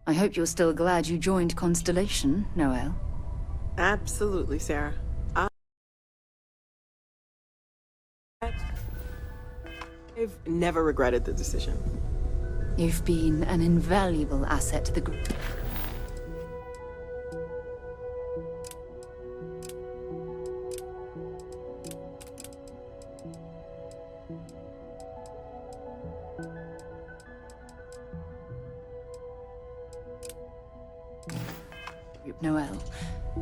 I hope you're still glad you joined Constellation, Noel. Absolutely, Sarah. I've never regretted the decision. You've been an invaluable asset to the group. Noel.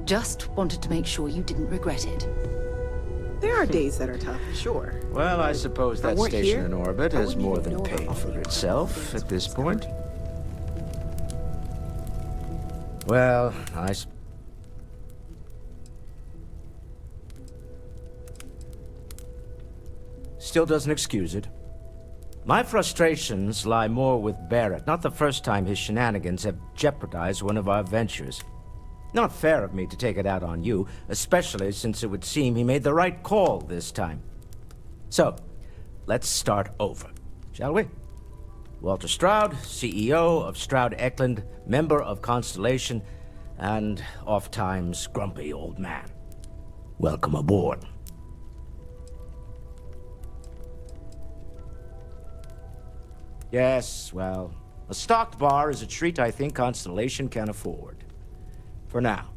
Just wanted to make sure you didn't regret it. There are days that are tough, sure. Well, I suppose that weren't station here, in orbit I has wouldn't more even than know about paid all for the itself things at this that was point. Well, still doesn't excuse it. My frustrations lie more with Barrett. Not the first time his shenanigans have jeopardized one of our ventures. Not fair of me to take it out on you, especially since it would seem he made the right call this time. So, let's start over, shall we? Walter Stroud, CEO of Stroud Eklund, member of Constellation, and oft-times grumpy old man. Welcome aboard. Yes, well, a stocked bar is a treat I think Constellation can afford. For now.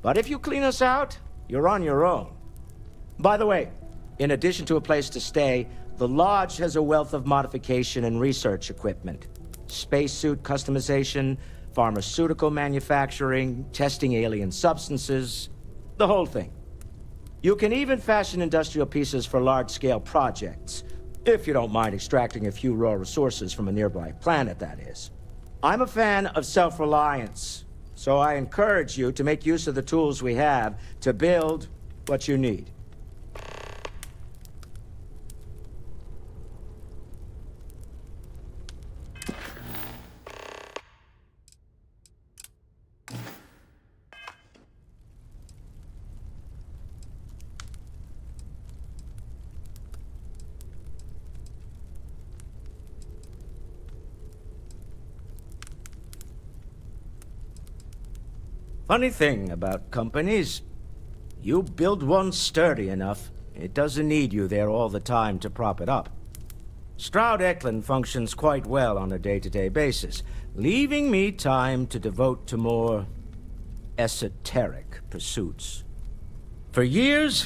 But if you clean us out, you're on your own. By the way, in addition to a place to stay, the Lodge has a wealth of modification and research equipment. Spacesuit customization, pharmaceutical manufacturing, testing alien substances, the whole thing. You can even fashion industrial pieces for large-scale projects. If you don't mind extracting a few raw resources from a nearby planet, that is. I'm a fan of self-reliance, so I encourage you to make use of the tools we have to build what you need. Funny thing about companies, you build one sturdy enough, it doesn't need you there all the time to prop it up. Stroud Eklund functions quite well on a day-to-day basis, leaving me time to devote to more esoteric pursuits. For years,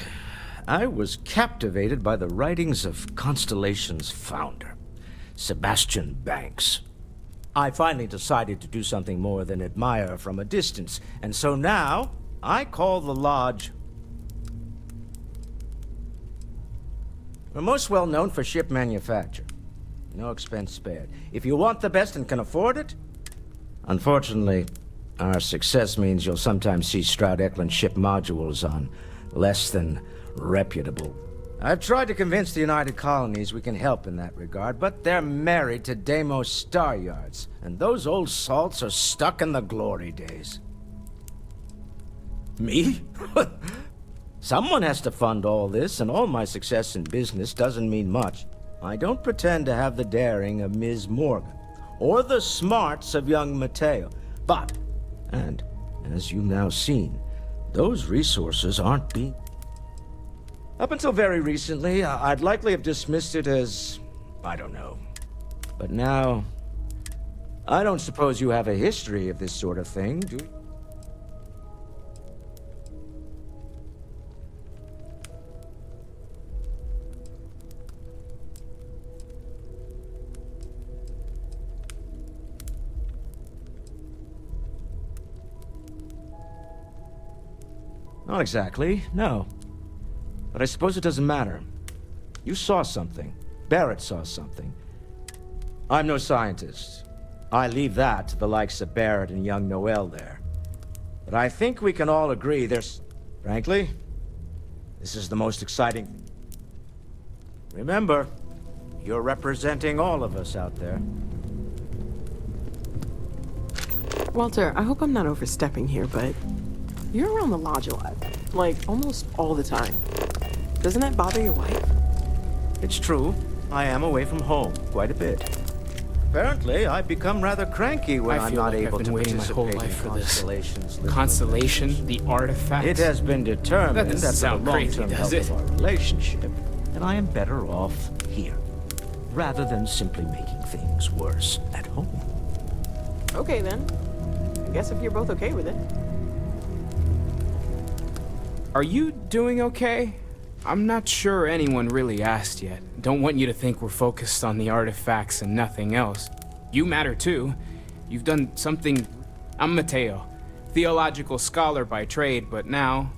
I was captivated by the writings of Constellation's founder, Sebastian Banks. I finally decided to do something more than admire from a distance, and so now, I call the Lodge... We're most well known for ship manufacture. No expense spared. If you want the best and can afford it... Unfortunately, our success means you'll sometimes see Stroud Eklund ship modules on less than reputable. I've tried to convince the United Colonies we can help in that regard, but they're married to Deimos Star Yards, and those old salts are stuck in the glory days. Me? Someone has to fund all this, and all my success in business doesn't mean much. I don't pretend to have the daring of Ms. Morgan, or the smarts of young Mateo, but, and as you've now seen, those resources aren't being... Up until very recently, I'd likely have dismissed it as, I don't know. But now, I don't suppose you have a history of this sort of thing, do you? Not exactly, no. But I suppose it doesn't matter. You saw something. Barrett saw something. I'm no scientist. I leave that to the likes of Barrett and young Noel there. But I think we can all agree there's... Frankly, this is the most exciting... Remember, you're representing all of us out there. Walter, I hope I'm not overstepping here, but you're around the Lodge a lot. Like, almost all the time. Doesn't that bother your wife? It's true. I am away from home quite a bit. Apparently, I've become rather cranky when I I'm feel not like I've able been to waiting my whole participate life in for this. Constellation's little Constellation, the artifact. It has been determined That that doesn't for the sound crazy, long-term does health it? of our relationship, that I am better off here, rather than simply making things worse at home. Okay then. I guess if you're both okay with it. Are you doing okay? I'm not sure anyone really asked yet. Don't want you to think we're focused on the artifacts and nothing else. You matter too. You've done something... I'm Mateo, theological scholar by trade, but now...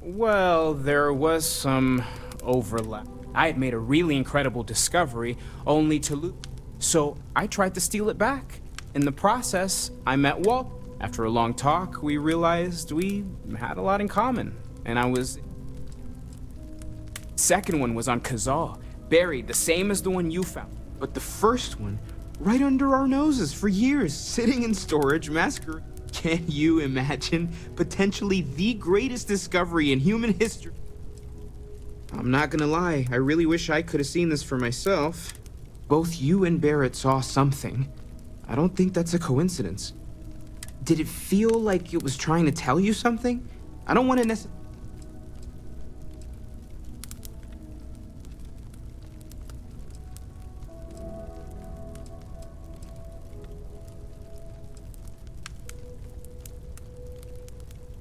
Well, there was some overlap. I had made a really incredible discovery, only to lose. So I tried to steal it back. In the process, I met Walt. After a long talk, we realized we had a lot in common. And I was... Second one was on Kazal, buried, the same as the one you found. But the first one, right under our noses for years, sitting in storage, masquerading. Can you imagine? Potentially the greatest discovery in human history. I'm not gonna lie, I really wish I could have seen this for myself. Both you and Barrett saw something. I don't think that's a coincidence. Did it feel like it was trying to tell you something? I don't want to necessarily...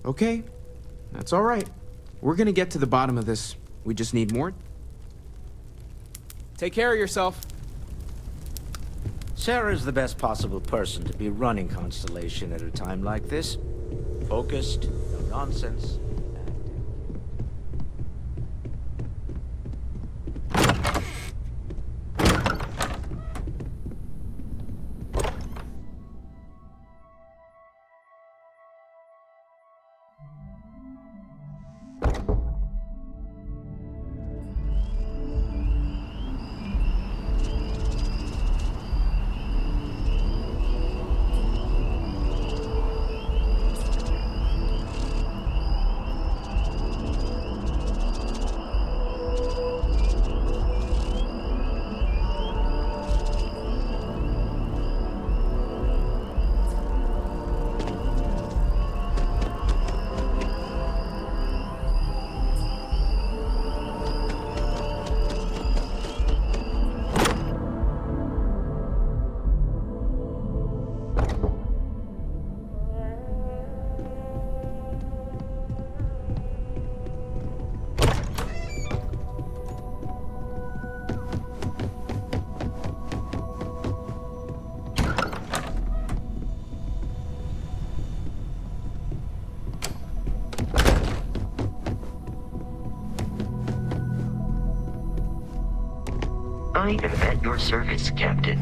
Okay, that's all right. We're gonna get to the bottom of this. We just need more. Take care of yourself. Sarah's the best possible person to be running Constellation at a time like this. Focused, no nonsense. I am at your service, Captain.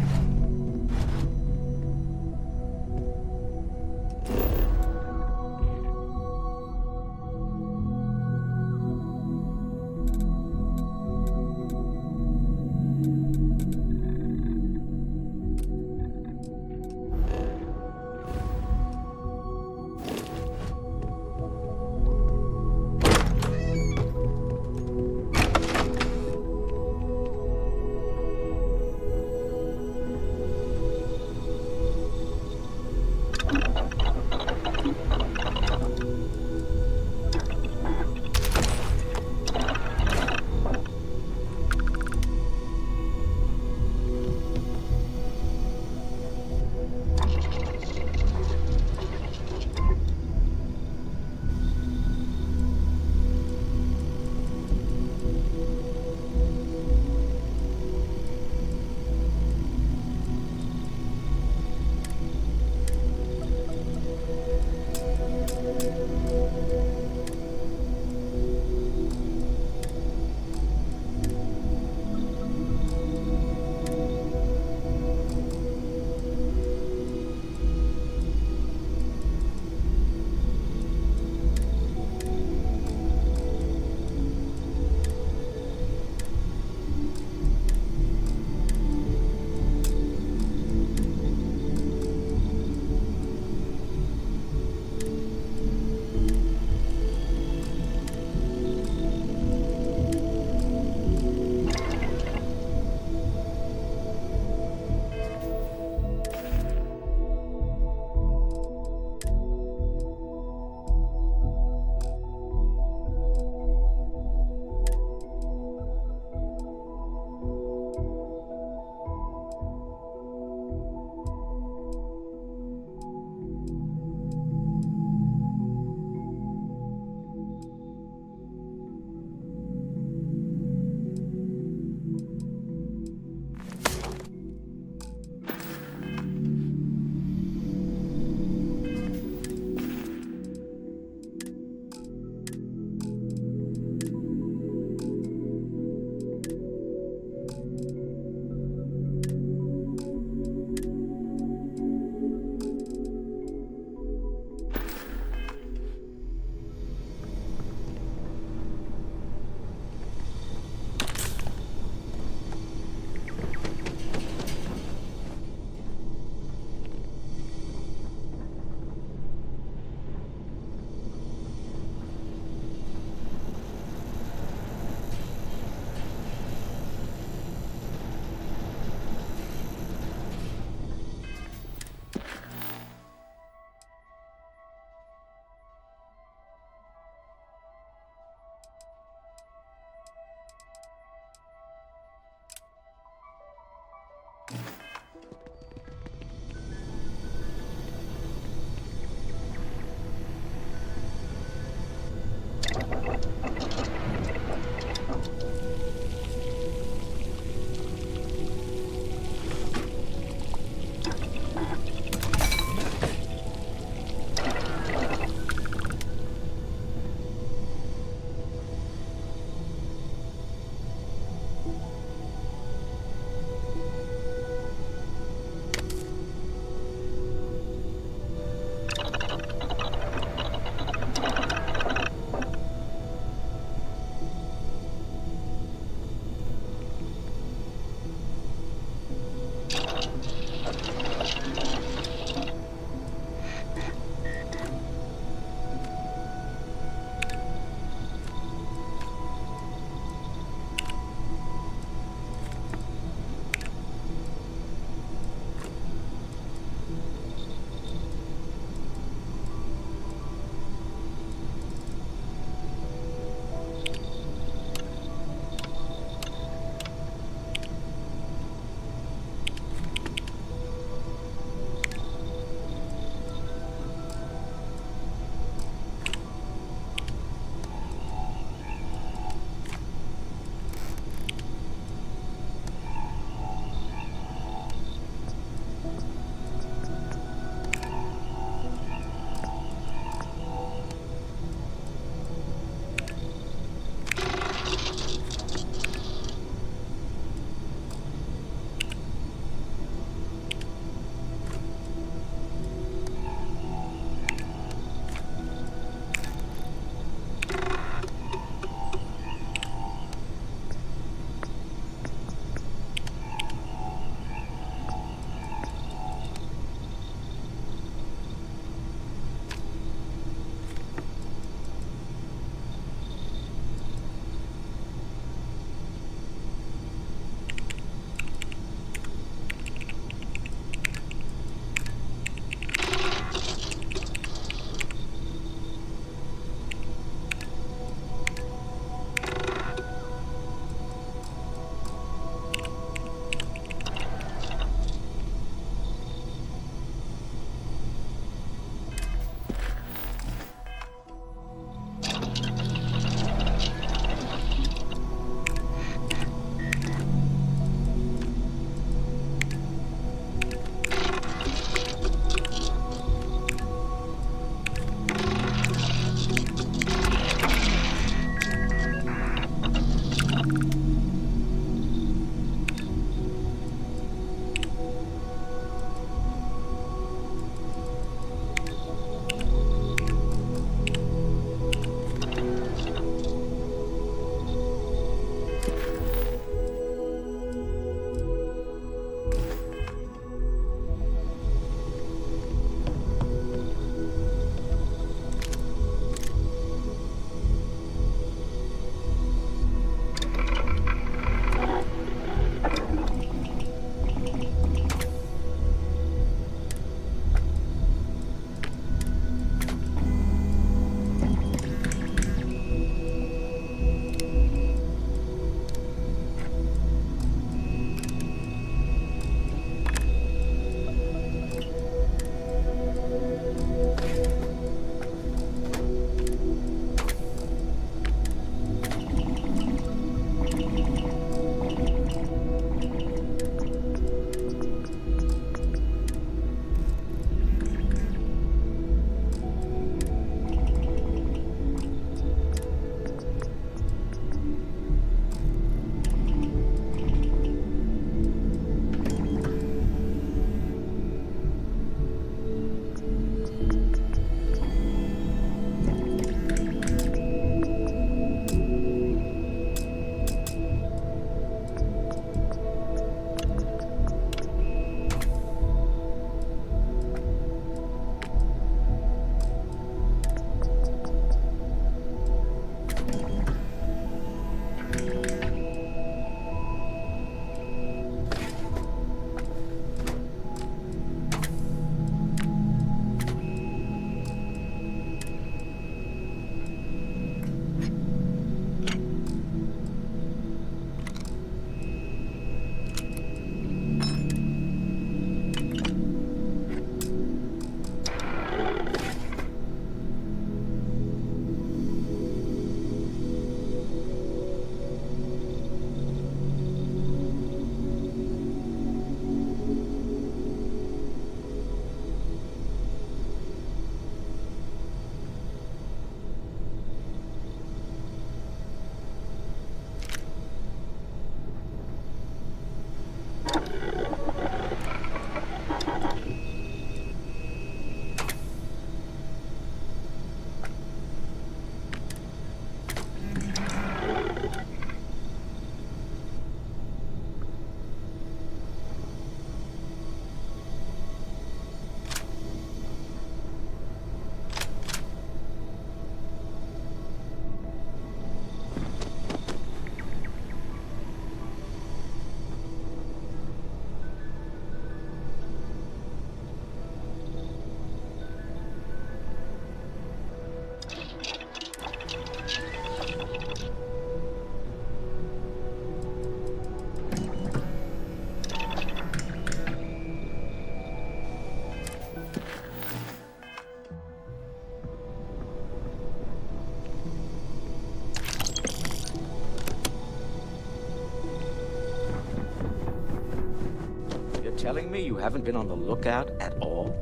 telling me you haven't been on the lookout at all?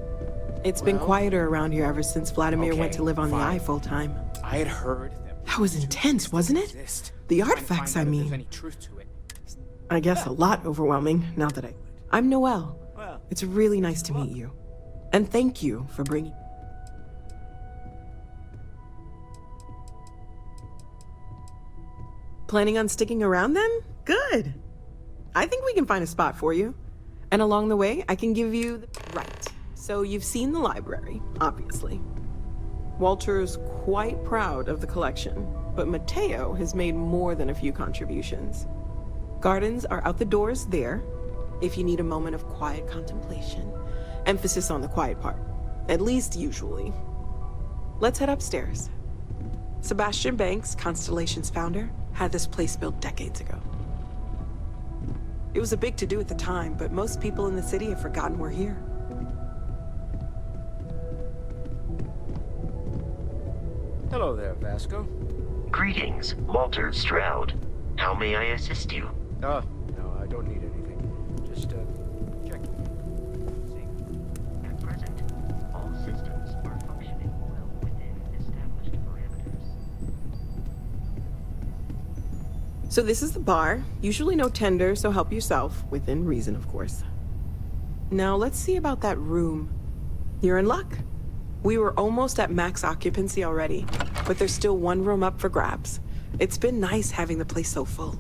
It's been Well, quieter around here ever since Vladimir went okay, to live on the fine. Eye full time. I had heard That was intense, wasn't it? exist. The Trying to artifacts, find I out if there's mean. any truth to it. I guess a lot overwhelming, now that I'm Noelle. Well, It's really nice to meet you. And thank you for bringing... Planning on sticking around then? Good. I think we can find a spot for you. And along the way, I can give you... Right. So you've seen the library, obviously. Walter's quite proud of the collection, but Mateo has made more than a few contributions. Gardens are out the doors there, if you need a moment of quiet contemplation. Emphasis on the quiet part, at least usually. Let's head upstairs. Sebastian Banks, Constellation's founder, had this place built decades ago. It was a big to-do at the time, but most people in the city have forgotten we're here. hello there, Vasco. Greetings, Walter Stroud. How may I assist you? Oh, no, I don't need anything. Just, check. At present, all systems are functioning well within established parameters. So this is the bar. Usually no tender, so help yourself. Within reason, of course. Now let's see about that room. You're in luck. We were almost at max occupancy already, but there's still one room up for grabs. It's been nice having the place so full.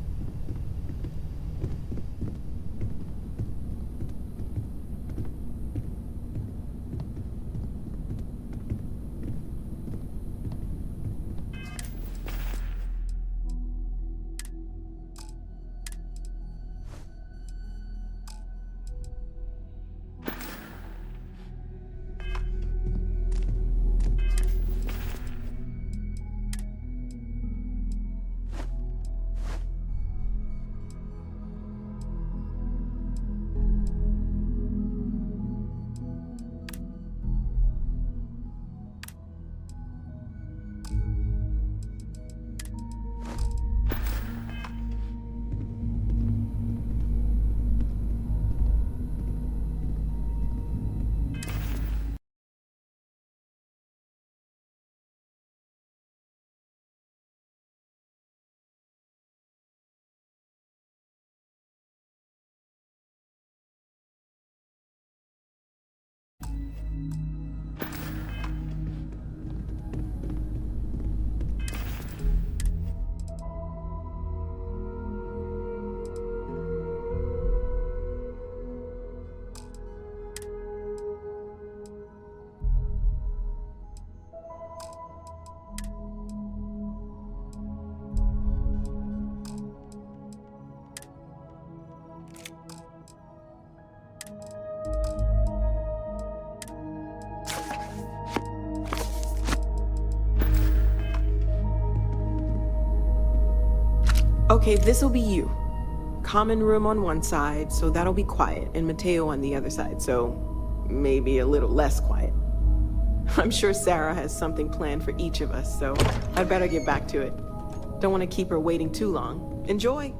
Okay, this'll be you. Common room on one side, so that'll be quiet, and Mateo on the other side, so maybe a little less quiet. I'm sure Sarah has something planned for each of us, so I'd better get back to it. Don't want to keep her waiting too long. Enjoy!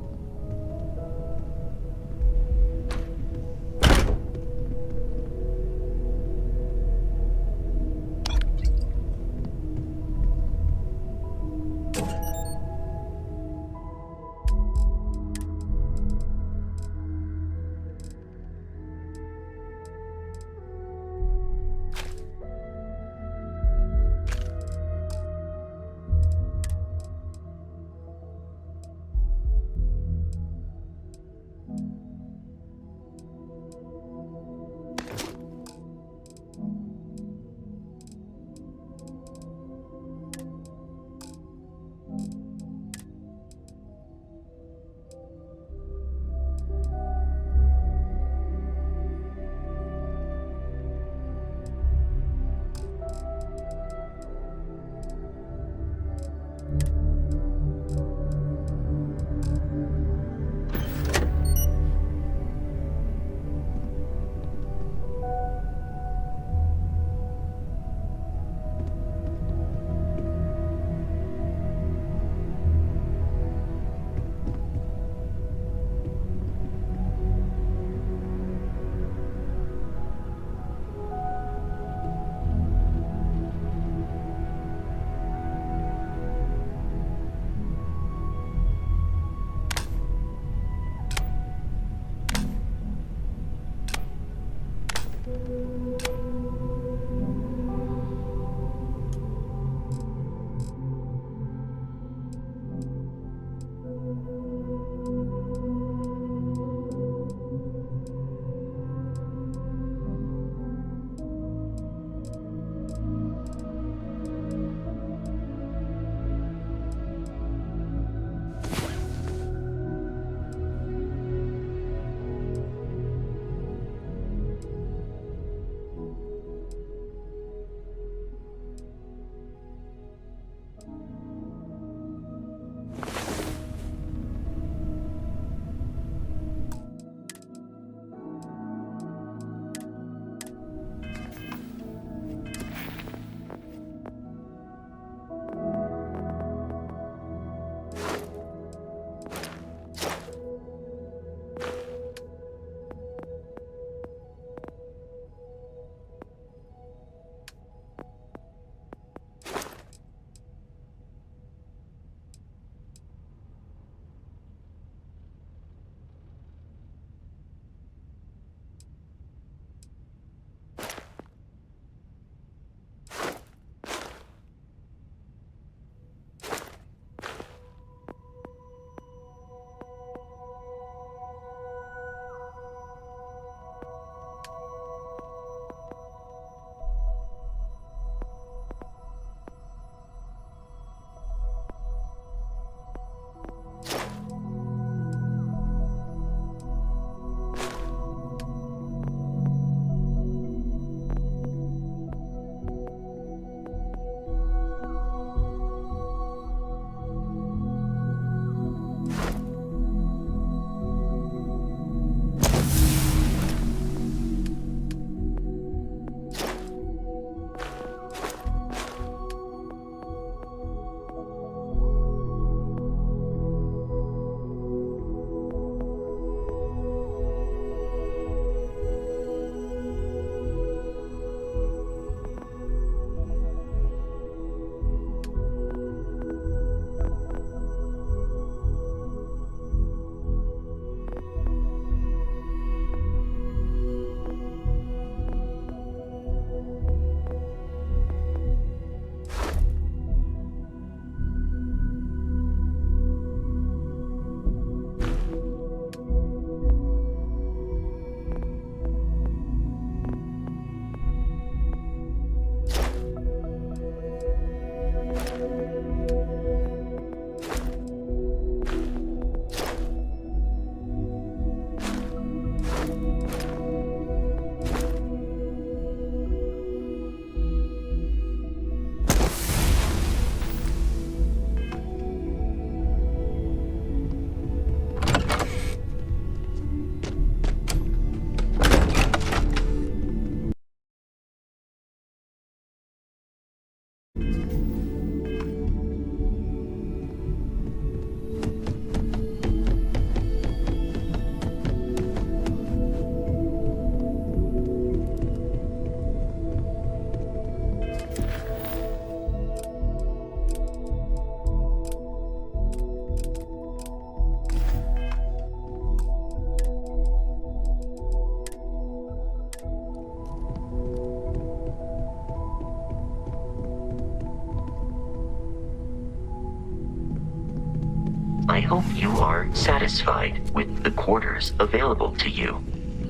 I hope you are satisfied with the quarters available to you,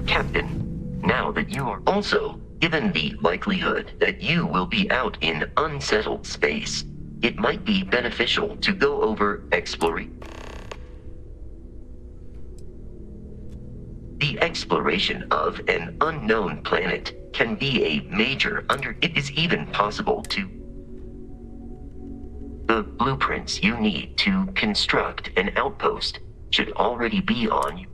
Captain. Now that you are also given the likelihood that you will be out in unsettled space, it might be beneficial to go over exploring. The exploration of an unknown planet can be a major It is even possible to. The blueprints you need to construct an outpost should already be on you.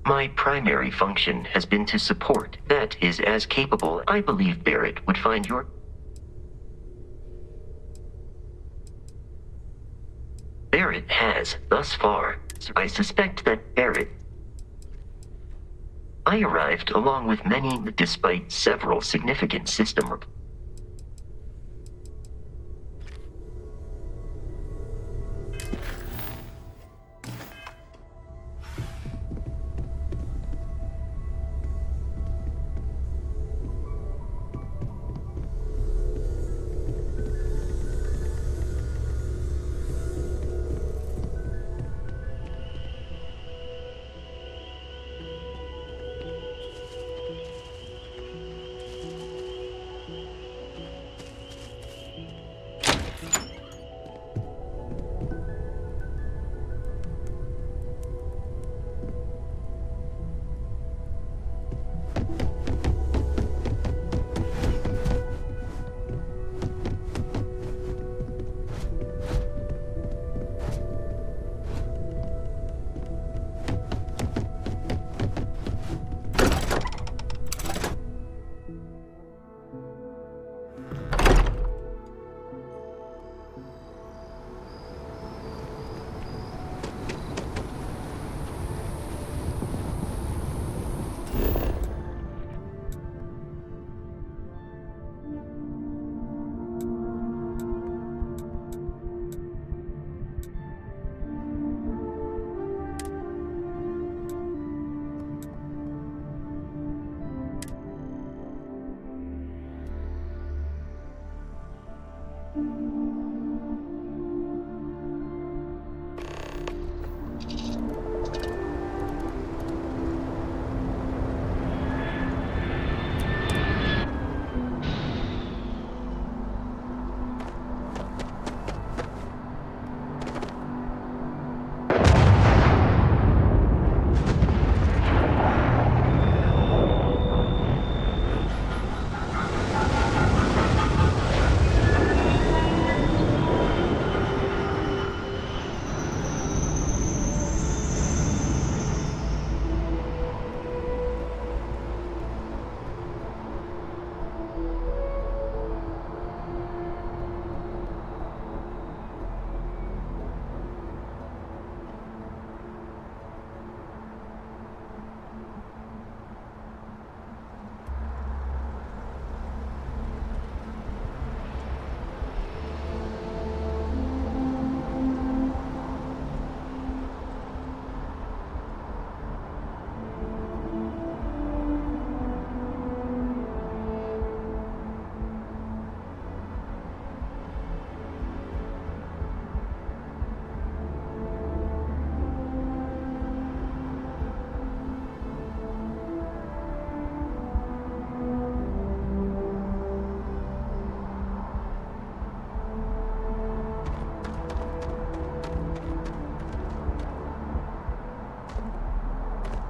My primary function has been to support that is as capable. I believe Barrett would find your. Barrett has, thus far. I suspect that Barrett. I arrived along with many, despite several significant system.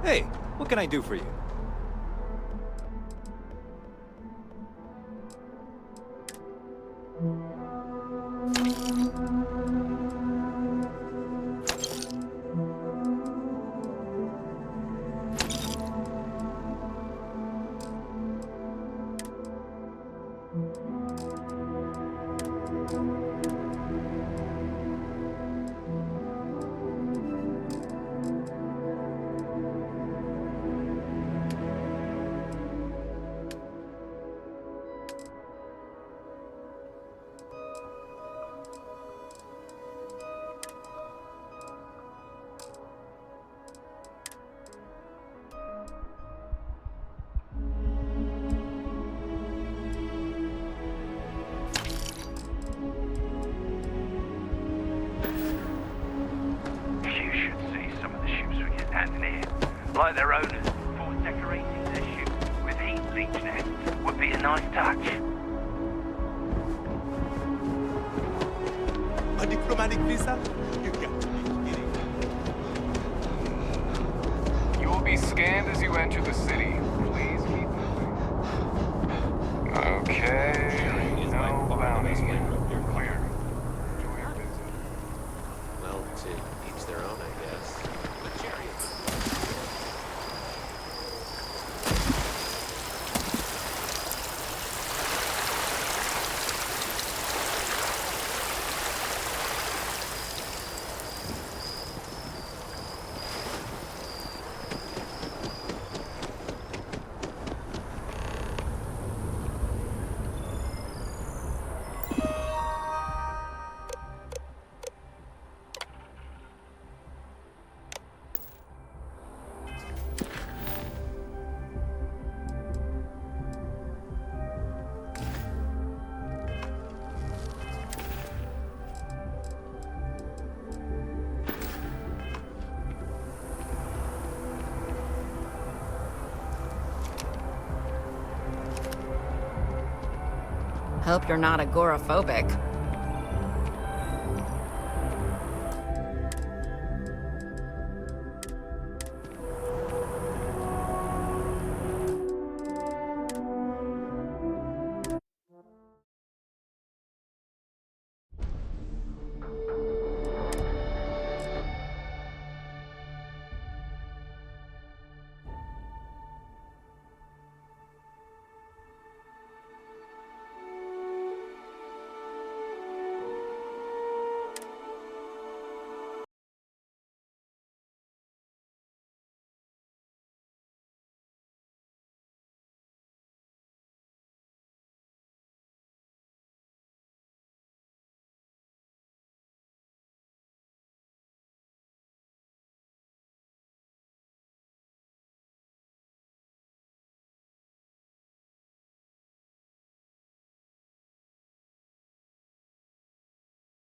Hey, what can I do for you? like their owners, thought decorating their ship with heat bleach nets would be a nice touch. A diplomatic visa? You got to be kidding. You will be scanned as you enter the city. Please keep moving. Okay. No bounty. You're clear. Enjoy your visit. Well, to each their own, I guess. But Jerry, Hope you're not agoraphobic.